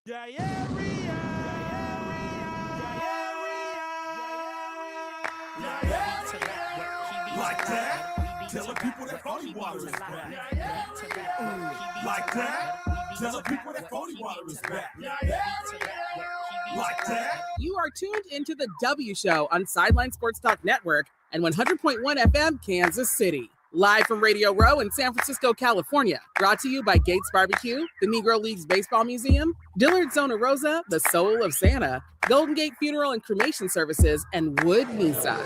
Like that? Tell the people that Phony Water is back. Like that? Tell the people that Phony Water is back. Like that? You are tuned into the W Show on Sideline Sports Talk Network and 100.1 FM, Kansas City. Live from Radio Row in San Francisco, California. Brought to you by Gates Barbecue, the Negro Leagues Baseball Museum, Dillard Zona Rosa, the Soul of Santa, Golden Gate Funeral and Cremation Services, and Wood Nissan.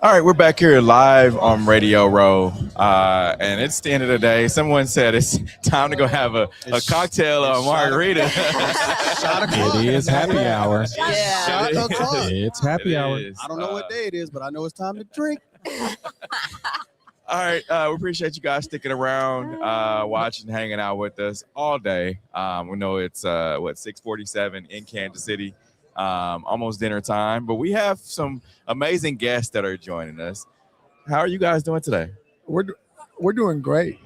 All right, we're back here live on Radio Row, and it's the end of the day. Someone said it's time to go have a cocktail or a margarita. It is happy hour. Yeah. It's happy hour. I don't know what day it is, but I know it's time to drink. All right, we appreciate you guys sticking around, watching, hanging out with us all day. We know it's 6:47 in Kansas City. Almost dinner time, but we have some amazing guests that are joining us. How are you guys doing today? We're doing great.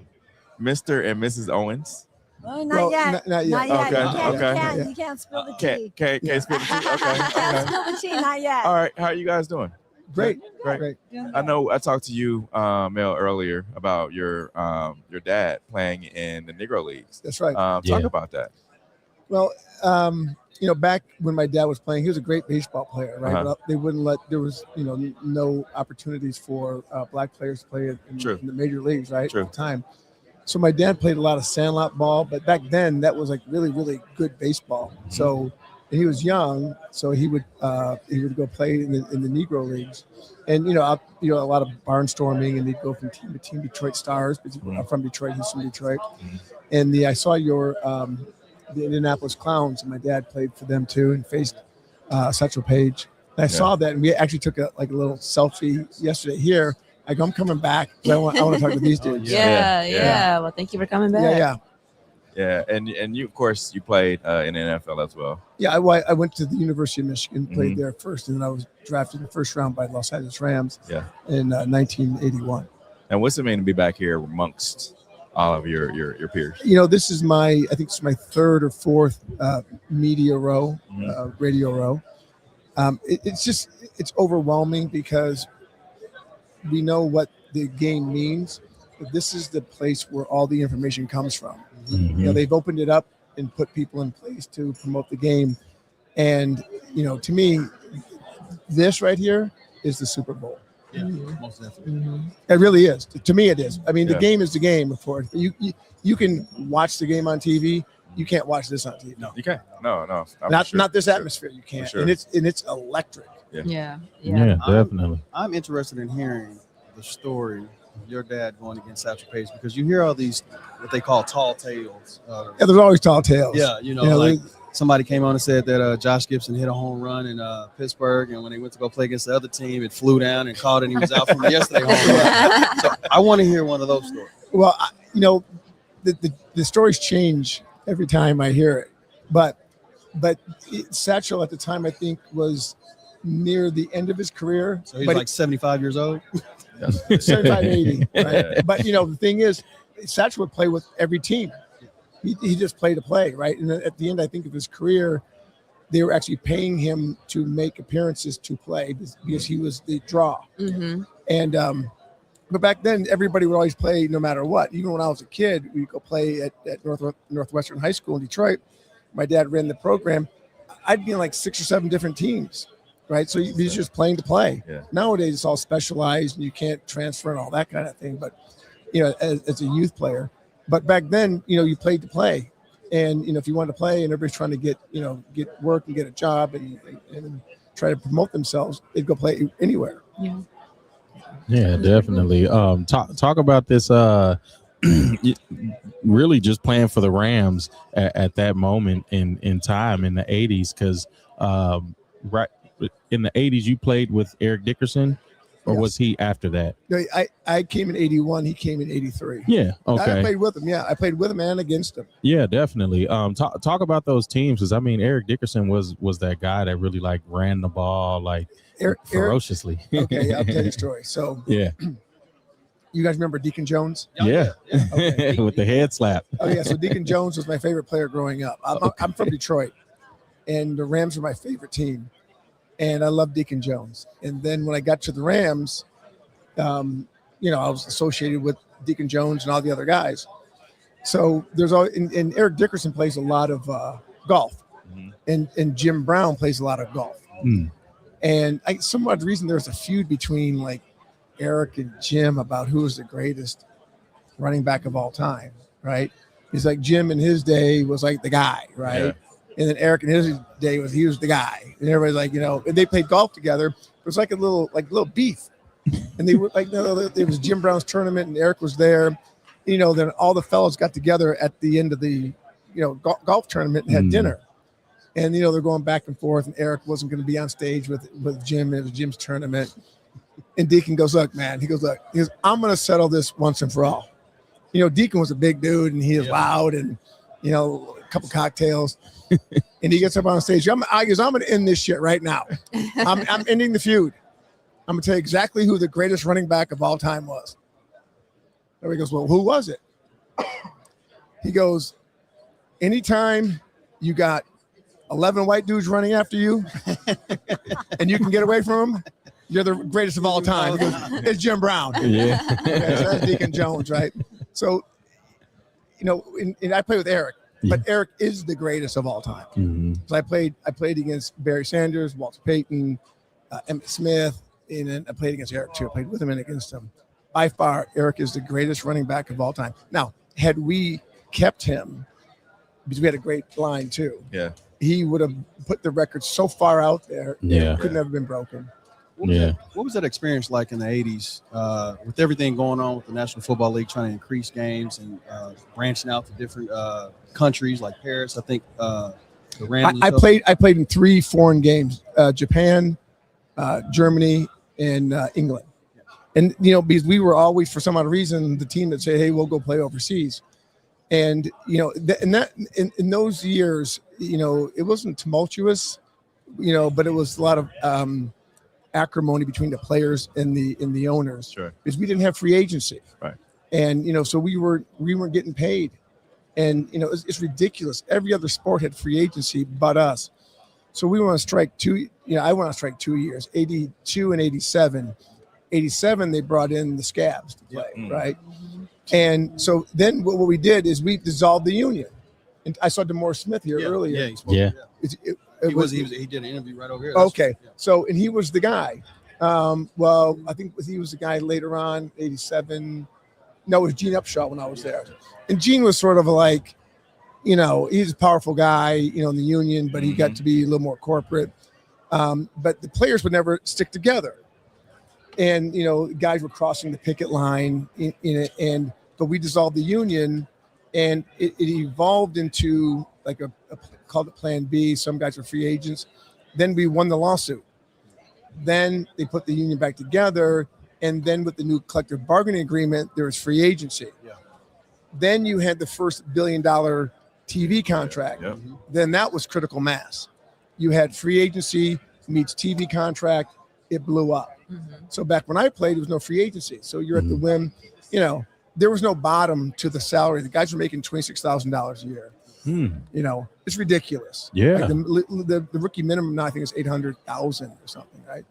Mr. and Mrs. Owens. Not yet. Not yet. Okay. You can't spill the tea. Can't spill the tea. Okay. Can't spill the tea, not yet. All right. How are you guys doing? Great. I know I talked to you, Mel, earlier about your dad playing in the Negro Leagues. That's right. Talk about that. Well, back when my dad was playing, he was a great baseball player, right? But they wouldn't there was, no opportunities for black players to play in the major leagues, right? True. At the time. So my dad played a lot of sandlot ball, but back then that was like really, really good baseball. Mm-hmm. So he was young, so he would go play in the Negro Leagues, and a lot of barnstorming, and they'd go from team to team. Detroit Stars, because I'm from Detroit, he's from Detroit, and I saw your the Indianapolis Clowns, and my dad played for them too, and faced Satchel Paige. And I saw that, and we actually took a little selfie yesterday here. I'm coming back. I want to talk to these dudes. Yeah. Well, thank you for coming back. Yeah, and you, of course, you played in the NFL as well. Yeah, I went to the University of Michigan, played there first, and then I was drafted in the first round by Los Angeles Rams in 1981. And what's it mean to be back here amongst all of your peers? This is my third or fourth media row, radio row. It's overwhelming because we know what the game means, but this is the place where all the information comes from. Mm-hmm. They've opened it up and put people in place to promote the game. And, to me, this right here is the Super Bowl. Yeah, most definitely. Mm-hmm. It really is. To me, it is. I mean, the game is the game, of course. You can watch the game on TV. You can't watch this on TV. No, you can't. No. Not this atmosphere. You can't. Sure. And it's electric. Yeah, definitely. I'm interested in hearing the story of your dad going against Satchel Paige, because you hear all these what they call tall tales. There's always tall tales. Yeah, like somebody came on and said that Josh Gibson hit a home run in Pittsburgh, and when they went to go play against the other team, it flew down and caught, and he was out from yesterday home run. So I want to hear one of those stories. Well, the stories change every time I hear it, but Satchel at the time, I think, was near the end of his career. So he's like 75 years old. 75, 80. Right? But the thing is, Satchel would play with every team. He just played to play, right? And at the end, I think, of his career, they were actually paying him to make appearances to play because he was the draw. Mm-hmm. And but back then, everybody would always play no matter what. Even when I was a kid, we'd go play at Northwestern High School in Detroit. My dad ran the program. I'd be in like 6 or 7 different teams, right? So he's just playing to play. Yeah. Nowadays, it's all specialized, and you can't transfer and all that kind of thing. But, as a youth player. But back then, you played to play. And, if you wanted to play and everybody's trying to get work and get a job and try to promote themselves, they'd go play anywhere. Yeah, definitely. Talk about this. Really just playing for the Rams at that moment in time in the 80s, because right in the 80s you played with Eric Dickerson, or was he after that? No, I came in 81. He came in 83. Yeah. Okay. I played with him. Yeah, I played with him and against him. Yeah, definitely. Talk about those teams, because Eric Dickerson was that guy that really ran the ball ferociously. Okay, I'll tell you a story. So You guys remember Deacon Jones? Yeah. Okay. With the head slap. Oh yeah, so Deacon Jones was my favorite player growing up. I'm from Detroit, and the Rams were my favorite team, and I loved Deacon Jones. And then when I got to the Rams, I was associated with Deacon Jones and all the other guys. So there's all, and Eric Dickerson plays a lot of golf, and Jim Brown plays a lot of golf. And some odd reason there's a feud between like Eric and Jim about who is the greatest running back of all time, right? He's like Jim in his day was like the guy, right? Yeah. And then Eric in his day he was the guy. And everybody's like, and they played golf together. It was like a little beef. And they were like, it was Jim Brown's tournament and Eric was there. Then all the fellows got together at the end of the, golf tournament and had dinner. And, they're going back and forth and Eric wasn't going to be on stage with Jim. It was Jim's tournament. And Deacon goes, look, man, he goes, I'm going to settle this once and for all. Deacon was a big dude and he was loud and, a couple cocktails. And he gets up on stage. I'm going to end this shit right now. I'm ending the feud. I'm going to tell you exactly who the greatest running back of all time was. Everybody goes, well, who was it? He goes, anytime you got 11 white dudes running after you and you can get away from them, you're the greatest of all time. He goes, it's Jim Brown. Yeah. Okay, so that's Deacon Jones, right? So, and I play with Eric, but Eric is the greatest of all time. So I played against Barry Sanders, Walter Payton, Emmitt Smith, and then I played against Eric too. I played with him and against him. By far, Eric is the greatest running back of all time. Now, had we kept him, because we had a great line too, he would have put the record so far out there, it could never have been broken. What was that experience like in the 80s with everything going on with the National Football League trying to increase games and branching out to different countries like Paris? I think the Rams. I played in 3 foreign games: Japan, Germany, and England. And because we were always, for some odd reason, the team that said, "Hey, we'll go play overseas." And in those years, it wasn't tumultuous, but it was a lot of acrimony between the players and the owners, because we didn't have free agency, right? And so we weren't getting paid, and it's ridiculous. Every other sport had free agency but us, so we went on strike 2. I went on strike 2 years, 82 and 87. 87 they brought in the scabs to play, right? And so then what we did is we dissolved the union. And I saw DeMaurice Smith here earlier. He did an interview right over here. Okay. So, and he was the guy. Well, I think he was the guy later on, 87. No, it was Gene Upshaw when I was there. And Gene was sort of like, he's a powerful guy, in the union, but he got to be a little more corporate. But the players would never stick together. And, guys were crossing the picket line but we dissolved the union and it evolved into like called it Plan B. Some guys were free agents. Then we won the lawsuit. Then they put the union back together. And then with the new collective bargaining agreement, there was free agency. Then you had the first $1 billion TV contract. Then that was critical mass. You had free agency meets TV contract. It blew up. So back when I played, there was no free agency. So you're at the whim, there was no bottom to the salary. The guys were making $26,000 a year. It's ridiculous. Like the rookie minimum now I think is $800,000 or something, right?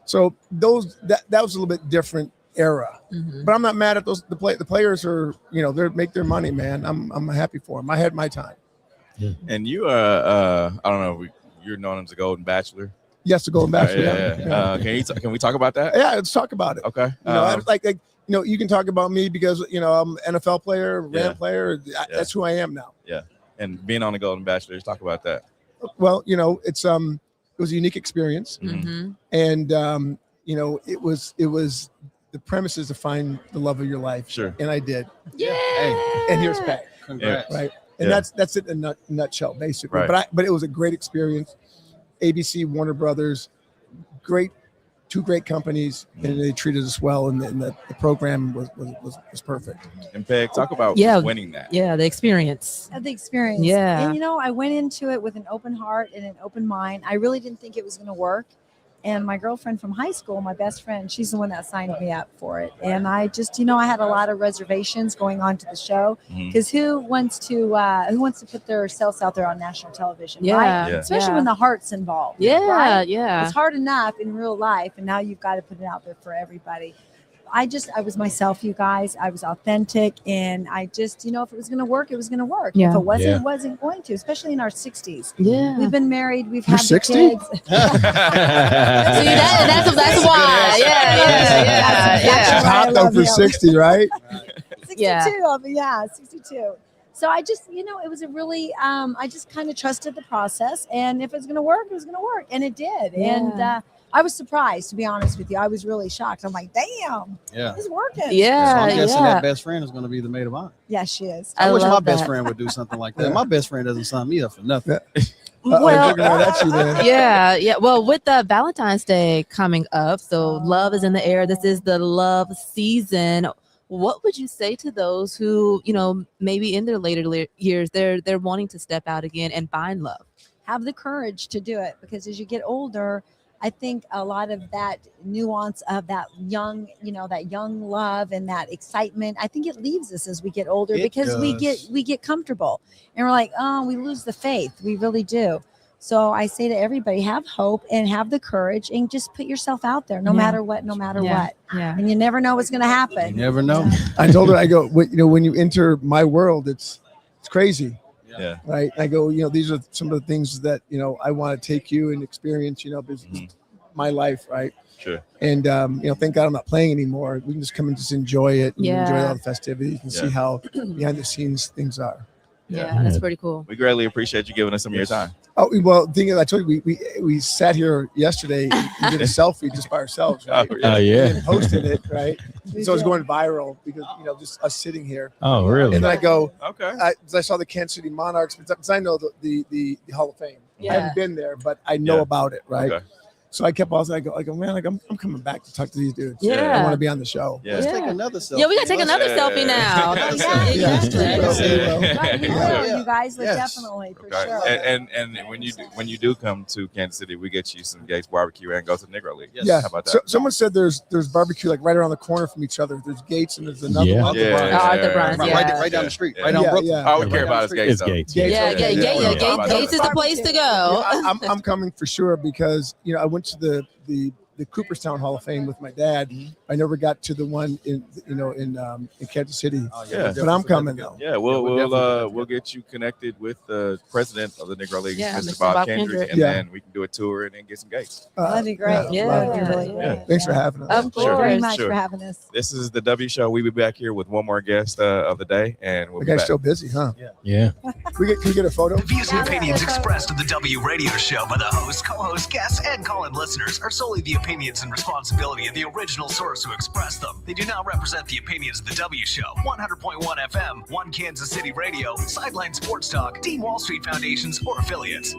So that was a little bit different era. But I'm not mad at those. The players are, they make their money, man. I'm happy for them. I had my time. And you I don't know, you're known as the Golden Bachelor. Yes, the Golden Bachelor. Can we talk about that? Yeah, let's talk about it. Okay. You can talk about me because I'm an NFL player, Ram player. That's who I am now. Yeah, and being on the Golden Bachelor, let's talk about that. Well, it's it was a unique experience, and it was the premise is to find the love of your life. Sure. And I did. Yeah. And here's pay. Congrats. Right. And that's it in a nutshell, basically. Right. But it was a great experience. ABC, Warner Brothers, two great companies, and they treated us well, and the program was perfect. And Peg, talk about winning that. Yeah, the experience. The experience. Yeah. And I went into it with an open heart and an open mind. I really didn't think it was going to work. And my girlfriend from high school, my best friend, she's the one that signed me up for it. And I just, I had a lot of reservations going on to the show because who wants to put themselves out there on national television, right? Yeah. Especially when the heart's involved. Yeah, right? yeah. It's hard enough in real life, and now you've got to put it out there for everybody. I was myself, you guys. I was authentic, and I just, if it was going to work, it was going to work. Yeah. If it wasn't, Yeah. it wasn't going to, especially in our 60s. Yeah. We've been married. We've You're had the 60? kids. See, that's why. Yeah. It's hot though for 60, right? 62. Yeah. 62. So I just, it was a really, I just kind of trusted the process, and if it was going to work, it was going to work, and it did. Yeah. And I was surprised, to be honest with you. I was really shocked. I'm like, damn, Yeah. it's working. So Yeah. I'm guessing Yeah. that best friend is going to be the maid of honor. Yeah, she is. I wish my love best that. friend would do something like that. Yeah. My best friend doesn't sign me up for nothing. Well, looking right at you then. yeah. Well, with the Valentine's Day coming up, so love is in the air. This is the love season. What would you say to those who, maybe in their later years, they're wanting to step out again and find love? Have the courage to do it, because as you get older, I think a lot of that nuance of that young love and that excitement, I think it leaves us as we get older, It because we does. get comfortable, and we're like, oh, we lose the faith. We really do. So I say to everybody, have hope and have the courage, and just put yourself out there, no Yeah. matter what, Yeah. Yeah. and you never know what's going to You happen. never know. I told her, I go, when you enter my world, it's crazy. Yeah. Right. I go, these are some of the things that, I want to take you and experience, because it's my life. Right. Sure. And, thank God I'm not playing anymore. We can just come and just enjoy it and enjoy Yeah. all the festivities and Yeah. see how behind the scenes things are. Yeah, that's pretty cool. We greatly appreciate you giving us some of your time. Oh, well, the thing is, I told you, we sat here yesterday and did a selfie just by ourselves. Right? Oh, yeah. And posted it. Right. We So it's did. going viral because, just us sitting here. Oh, really? And then I go, Okay. I saw the Kansas City Monarchs, because I know the Hall of Fame. I Yeah. haven't been there, but I know Yeah. about it, right? Okay. So I kept on. I go, man, I'm coming back to talk to these dudes. Yeah. I want to be on the show. Yeah. Let's Yeah. take another selfie. Yeah, we gotta take Let's- another Yeah. selfie now. Yeah. Yeah. Yeah. Right, you will, you guys, like, Yes. definitely, for Okay. sure. And when you do come to Kansas City, we get you some Gates barbecue and go to the Negro League. Yes. Yeah. How about that? So, someone said there's barbecue like right around the corner from each other. There's Gates and there's another Yeah. one. Yeah. Arthur Bryant, Right, yeah. right down the street. Yeah. Right on Yeah, Brooklyn. yeah. All we care about is Gates. It's though. Gates. Gates. Yeah, Gates is the place to go. I'm coming for sure because I went to the Cooperstown Hall of Fame with my dad. I never got to the one in Kansas City. Oh, Yeah. But I'm coming though. Yeah, we'll definitely get you connected with the president of the Negro League, Yeah, Mr. Mr. Bob Bob Kendrick, Kendrick. and Yeah. then we can do a tour and then get some Gates. That'd be great. Yeah. That'd be really Yeah. great. Thanks for having us. Of Thank you very course. much Sure. for having us. This is the W Show. We'll be back here with one more guest of the day, and we'll The be guy's back. still busy, huh? Yeah. Can we get a photo? The views and opinions expressed on the W Radio Show by the host, co-host, guests, and call-in listeners are solely the opinions and responsibility of the original source who expressed them. They do not represent the opinions of the W Show, 100.1 FM, One Kansas City Radio, Sideline Sports Talk, Dean Wall Street Foundations, or affiliates.